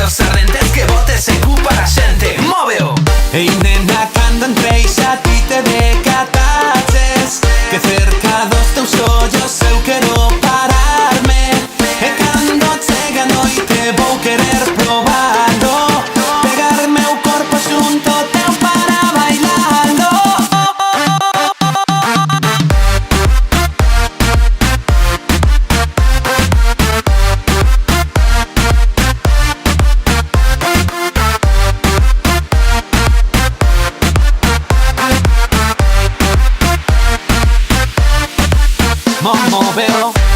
os arrentes que botes en cu para xente. Móveo! Ei nena, cando entrei xa ti te decataches que cerca dos teus ollos eu quero pararme. E cando chega a noite vou querer probalo, pegarme o corpo xunto teu para bailalo. Móveo.